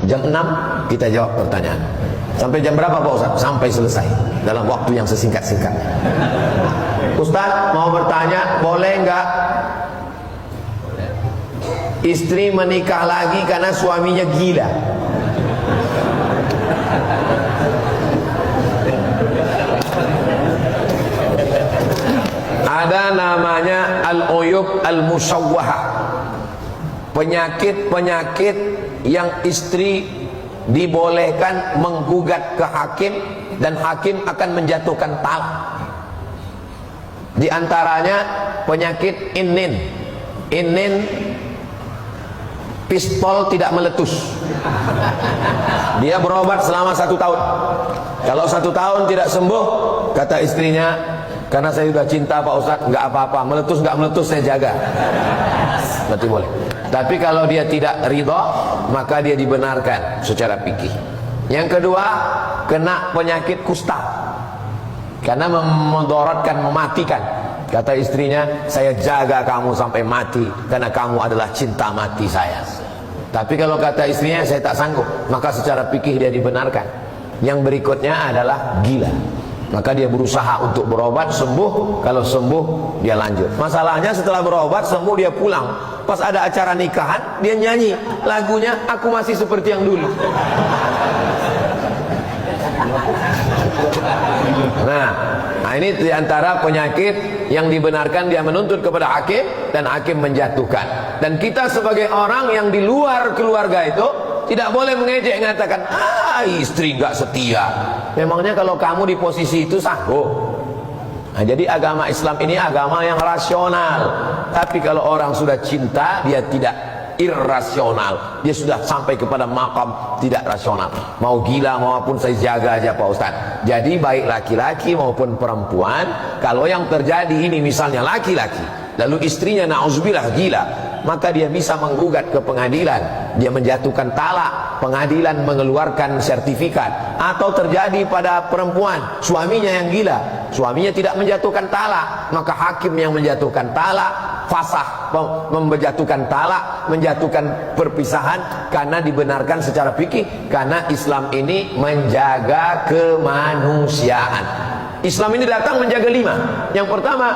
Jam 6 kita jawab pertanyaan. Sampai jam berapa Pak Ustaz? Sampai selesai dalam waktu yang sesingkat-singkatnya. Ustaz mau bertanya, boleh nggak istri menikah lagi karena suaminya gila? Ada namanya al-uyub al-musawwahah, penyakit-penyakit yang istri dibolehkan menggugat ke hakim dan hakim akan menjatuhkan talak. Di antaranya penyakit inin. Inin, pistol tidak meletus. Dia berobat selama 1 tahun. Kalau 1 tahun tidak sembuh, kata istrinya, karena saya sudah cinta Pak Ustadz, nggak apa-apa, meletus nggak meletus saya jaga. Berarti boleh. Tapi kalau dia tidak ridha, maka dia dibenarkan secara fikih. Yang kedua, kena penyakit kusta karena memudaratkan, mematikan. Kata istrinya, saya jaga kamu sampai mati karena kamu adalah cinta mati saya. Tapi kalau kata istrinya, saya tak sanggup, maka secara fikih dia dibenarkan. Yang berikutnya adalah gila, maka dia berusaha untuk berobat, sembuh. Kalau sembuh dia lanjut. Masalahnya setelah berobat sembuh dia pulang, pas ada acara nikahan dia nyanyi lagunya Aku Masih Seperti Yang Dulu. Nah ini diantara penyakit yang dibenarkan, dia menuntut kepada hakim dan hakim menjatuhkan. Dan kita sebagai orang yang di luar keluarga itu tidak boleh mengejek, mengatakan istri nggak setia. Memangnya kalau kamu di posisi itu sanggup? Nah, jadi agama Islam ini agama yang rasional. Tapi kalau orang sudah cinta, dia tidak irrasional. Dia sudah sampai kepada makam tidak rasional. Mau gila maupun saya jaga aja Pak Ustaz. Jadi baik laki-laki maupun perempuan, kalau yang terjadi ini misalnya laki-laki, lalu istrinya na'udzubillah gila, maka dia bisa menggugat ke pengadilan. Dia menjatuhkan talak, pengadilan mengeluarkan sertifikat. Atau terjadi pada perempuan, suaminya yang gila, suaminya tidak menjatuhkan talak, maka hakim yang menjatuhkan talak, fasah, menjatuhkan talak, menjatuhkan perpisahan, karena dibenarkan secara fikih. Karena Islam ini menjaga kemanusiaan. Islam ini datang menjaga 5. Yang pertama,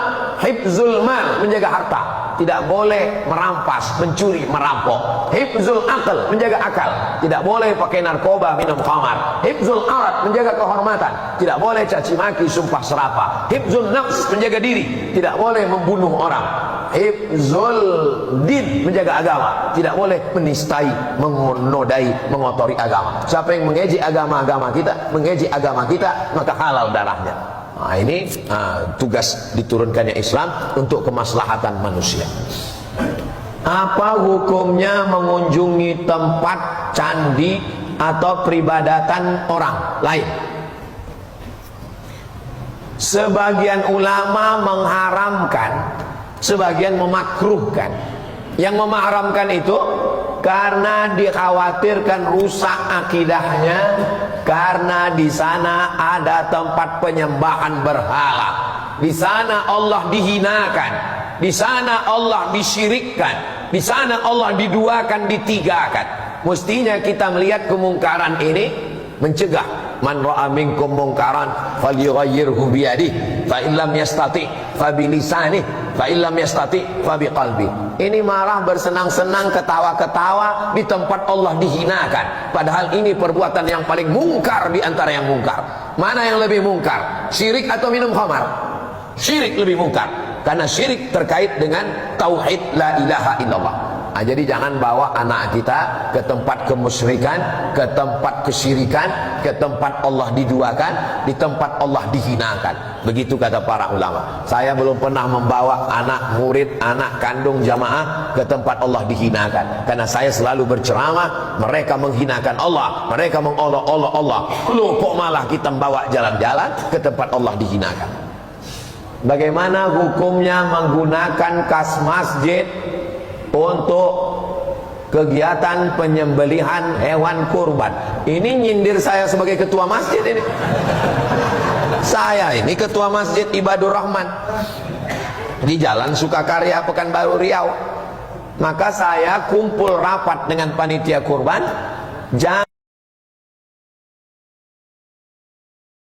hifzul mal, menjaga harta. Tidak boleh merampas, mencuri, merampok. Hifzul akal, menjaga akal. Tidak boleh pakai narkoba, minum khamar. Hifzul arat, menjaga kehormatan. Tidak boleh caci maki, sumpah serapah. Hifzul nafs, menjaga diri. Tidak boleh membunuh orang. Hifzul din, menjaga agama. Tidak boleh menistai, menodai, mengotori agama. Siapa yang mengejek agama-agama kita, mengejek agama kita, maka halal darahnya. Nah, ini tugas diturunkannya Islam untuk kemaslahatan manusia. Apa hukumnya mengunjungi tempat candi atau peribadatan orang lain? Sebagian ulama mengharamkan, sebagian memakruhkan. Yang mengharamkan itu karena dikhawatirkan rusak akidahnya, karena di sana ada tempat penyembahan berhala. Di sana Allah dihinakan, di sana Allah disyirikkan, di sana Allah diduakan, ditigakan. Mestinya kita melihat kemungkaran ini, mencegah. Man ra'a minkum mungkaran falyughayyirhu biyadihi, fa in lam yastati fa bi lisanihi, fa in lam yastati fa bi qalbi. Ini marah, bersenang-senang, ketawa-ketawa di tempat Allah dihinakan. Padahal ini perbuatan yang paling mungkar di antara yang mungkar. Mana yang lebih mungkar? Syirik atau minum khamar? Syirik lebih mungkar, karena syirik terkait dengan tauhid la ilaha illallah. Nah, jadi jangan bawa anak kita ke tempat kemusyrikan, ke tempat kesyirikan, ke tempat Allah diduakan, di tempat Allah dihinakan. Begitu kata para ulama. Saya belum pernah membawa anak murid, anak kandung jamaah ke tempat Allah dihinakan. Karena saya selalu berceramah, mereka menghinakan Allah, mereka mengolok-olok Allah. Loh, kok malah kita membawa jalan-jalan ke tempat Allah dihinakan? Bagaimana hukumnya menggunakan kas masjid untuk kegiatan penyembelihan hewan kurban? Ini nyindir saya sebagai ketua masjid ini. Saya ini ketua masjid Ibadur Rahman di Jalan Sukakarya, Pekanbaru, Riau. Maka saya kumpul rapat dengan panitia kurban. Jangan